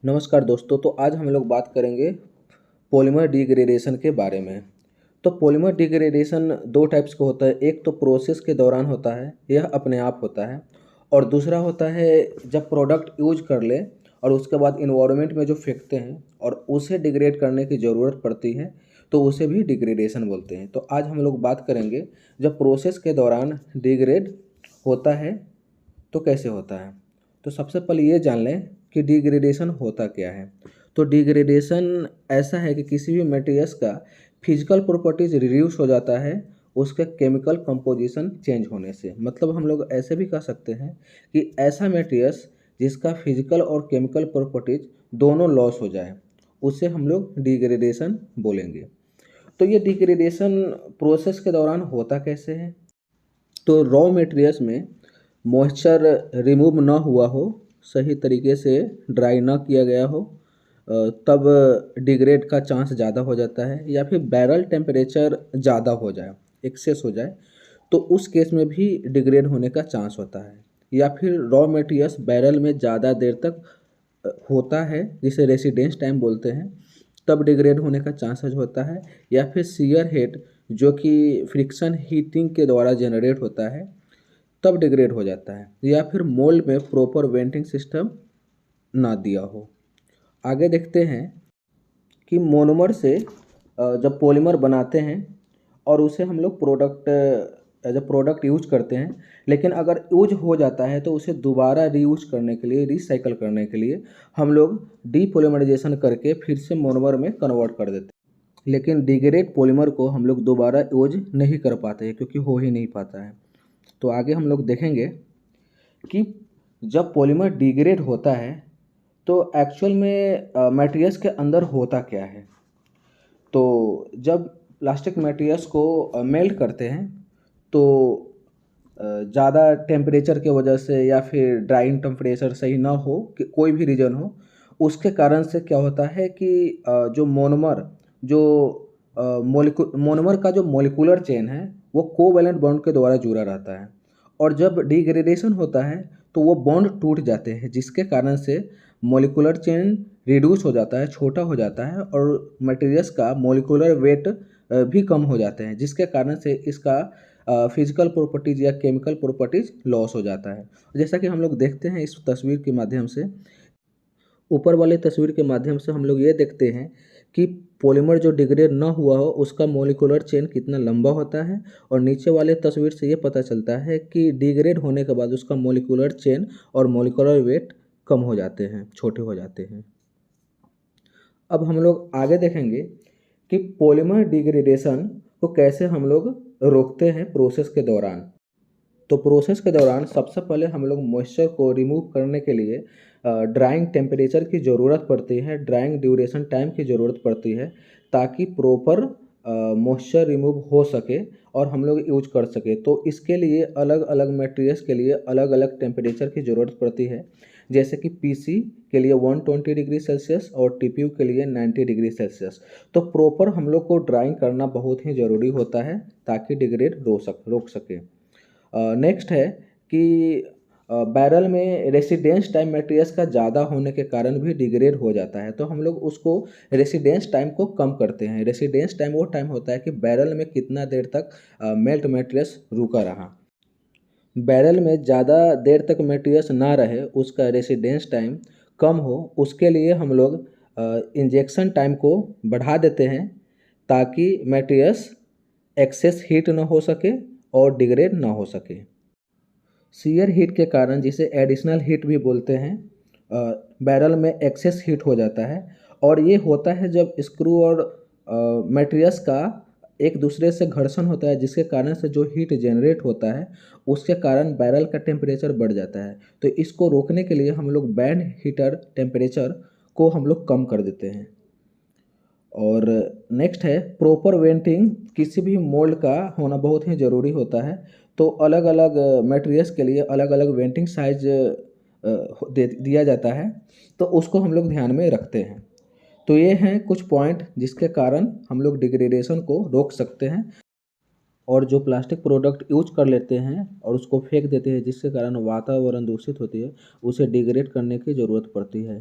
नमस्कार दोस्तों। तो आज हम लोग बात करेंगे पॉलीमर डिग्रेडेशन के बारे में। तो पॉलीमर डिग्रेडेशन दो टाइप्स का होता है। एक तो प्रोसेस के दौरान होता है, यह अपने आप होता है। और दूसरा होता है जब प्रोडक्ट यूज कर ले और उसके बाद इन्वायरमेंट में जो फेंकते हैं और उसे डिग्रेड करने की ज़रूरत पड़ती है, तो उसे भी डिग्रेडेशन बोलते हैं। तो आज हम लोग बात करेंगे जब प्रोसेस के दौरान डिग्रेड होता है तो कैसे होता है। तो सबसे पहले ये जान लें कि डिग्रेडेशन होता क्या है। तो डिग्रेडेशन ऐसा है कि किसी भी मटेरियल्स का फिजिकल प्रॉपर्टीज रिड्यूस हो जाता है उसके केमिकल कंपोजिशन चेंज होने से। मतलब हम लोग ऐसे भी कह सकते हैं कि ऐसा मटेरियल्स जिसका फिजिकल और केमिकल प्रॉपर्टीज दोनों लॉस हो जाए, उसे हम लोग डिग्रेडेशन बोलेंगे। तो ये डिग्रेडेशन प्रोसेस के दौरान होता कैसे है। तो रॉ मटेरियल्स में मॉइस्चर रिमूव ना हुआ हो, सही तरीके से ड्राई ना किया गया हो, तब डिग्रेड का चांस ज़्यादा हो जाता है। या फिर बैरल टेम्परेचर ज़्यादा हो जाए, एक्सेस हो जाए, तो उस केस में भी डिग्रेड होने का चांस होता है। या फिर रॉ मटेरियल्स बैरल में ज़्यादा देर तक होता है, जिसे रेसिडेंस टाइम बोलते हैं, तब डिग्रेड होने का चांसेस होता है। या फिर सीयर हेड जो कि फ्रिक्शन हीटिंग के द्वारा जनरेट होता है, तब डिग्रेड हो जाता है। या फिर मोल्ड में प्रॉपर वेंटिंग सिस्टम ना दिया हो। आगे देखते हैं कि मोनोमर से जब पॉलीमर बनाते हैं और उसे हम लोग product as a product use करते हैं, लेकिन अगर यूज हो जाता है तो उसे दोबारा रीयूज करने के लिए, रिसाइकल करने के लिए हम लोग डीपॉलीमराइजेशन करके फिर से मोनोमर में कन्वर्ट कर देते हैं। लेकिन डिग्रेड पॉलीमर को हम लोग दोबारा यूज नहीं कर पाते हैं क्योंकि हो ही नहीं पाता है। तो आगे हम लोग देखेंगे कि जब पॉलीमर डिग्रेड होता है तो एक्चुअल में मटेरियल्स के अंदर होता क्या है। तो जब प्लास्टिक मटेरियल्स को मेल्ट करते हैं तो ज़्यादा टेम्परेचर की वजह से या फिर ड्राइंग टेम्परेचर सही ना हो, कि कोई भी रीज़न हो, उसके कारण से क्या होता है कि जो मोनोमर जो मोनोमर का जो मॉलिक्यूलर चेन है वो कोवैलेंट बॉन्ड के द्वारा जुड़ा रहता है। और जब डिग्रेडेशन होता है तो वो बॉन्ड टूट जाते हैं, जिसके कारण से मॉलिक्यूलर चेन रिड्यूस हो जाता है, छोटा हो जाता है, और मटेरियल्स का मॉलिक्यूलर वेट भी कम हो जाते हैं, जिसके कारण से इसका फिजिकल प्रॉपर्टीज या केमिकल प्रॉपर्टीज लॉस हो जाता है। जैसा कि हम लोग देखते हैं इस तस्वीर के माध्यम से, ऊपर वाले तस्वीर के माध्यम से हम लोग ये देखते हैं कि पॉलीमर जो डिग्रेड ना हुआ हो उसका मॉलिक्यूलर चेन कितना लंबा होता है। और नीचे वाले तस्वीर से ये पता चलता है कि डिग्रेड होने के बाद उसका मॉलिक्यूलर चेन और मॉलिक्यूलर वेट कम हो जाते हैं, छोटे हो जाते हैं। अब हम लोग आगे देखेंगे कि पॉलीमर डिग्रेडेशन को कैसे हम लोग रोकते हैं प्रोसेस के दौरान। तो प्रोसेस के दौरान सबसे पहले हम लोग मॉइस्चर को रिमूव करने के लिए ड्राइंग टेम्परेचर की ज़रूरत पड़ती है, ड्राइंग ड्यूरेशन टाइम की ज़रूरत पड़ती है, ताकि प्रॉपर मॉइस्चर रिमूव हो सके और हम लोग यूज कर सके। तो इसके लिए अलग अलग मटेरियल्स के लिए अलग अलग टेम्परेचर की ज़रूरत पड़ती है। जैसे कि पीसी के लिए 120 डिग्री सेल्सियस और टीपीयू के लिए 90 डिग्री सेल्सियस। तो प्रॉपर हम लोग को ड्राइंग करना बहुत ही ज़रूरी होता है ताकि डिग्रेड रोक सके। नेक्स्ट है कि बैरल में रेसिडेंस टाइम मटेरियल्स का ज़्यादा होने के कारण भी डिग्रेड हो जाता है। तो हम लोग उसको रेसिडेंस टाइम को कम करते हैं। रेसिडेंस टाइम वो टाइम होता है कि बैरल में कितना देर तक मेल्ट मटेरियल्स रुका रहा। बैरल में ज़्यादा देर तक मटेरियल्स ना रहे, उसका रेसिडेंस टाइम कम हो, उसके लिए हम लोग इंजेक्शन टाइम को बढ़ा देते हैं ताकि मटेरियल्स एक्सेस हीट ना हो सके और डिग्रेड ना हो सके। सीयर हीट के कारण, जिसे एडिशनल हीट भी बोलते हैं, बैरल में एक्सेस हीट हो जाता है। और ये होता है जब स्क्रू और मटेरियल्स का एक दूसरे से घर्षण होता है, जिसके कारण से जो हीट जनरेट होता है उसके कारण बैरल का टेम्परेचर बढ़ जाता है। तो इसको रोकने के लिए हम लोग बैंड हीटर टेम्परेचर को हम लोग कम कर देते हैं। और नेक्स्ट है प्रॉपर वेंटिंग। किसी भी मोल्ड का होना बहुत ही ज़रूरी होता है। तो अलग अलग मटेरियल्स के लिए अलग अलग वेंटिंग साइज दे दिया जाता है, तो उसको हम लोग ध्यान में रखते हैं। तो ये हैं कुछ पॉइंट जिसके कारण हम लोग डिग्रेडेशन को रोक सकते हैं। और जो प्लास्टिक प्रोडक्ट यूज कर लेते हैं और उसको फेंक देते हैं, जिसके कारण वातावरण दूषित होती है, उसे डिग्रेड करने की ज़रूरत पड़ती है।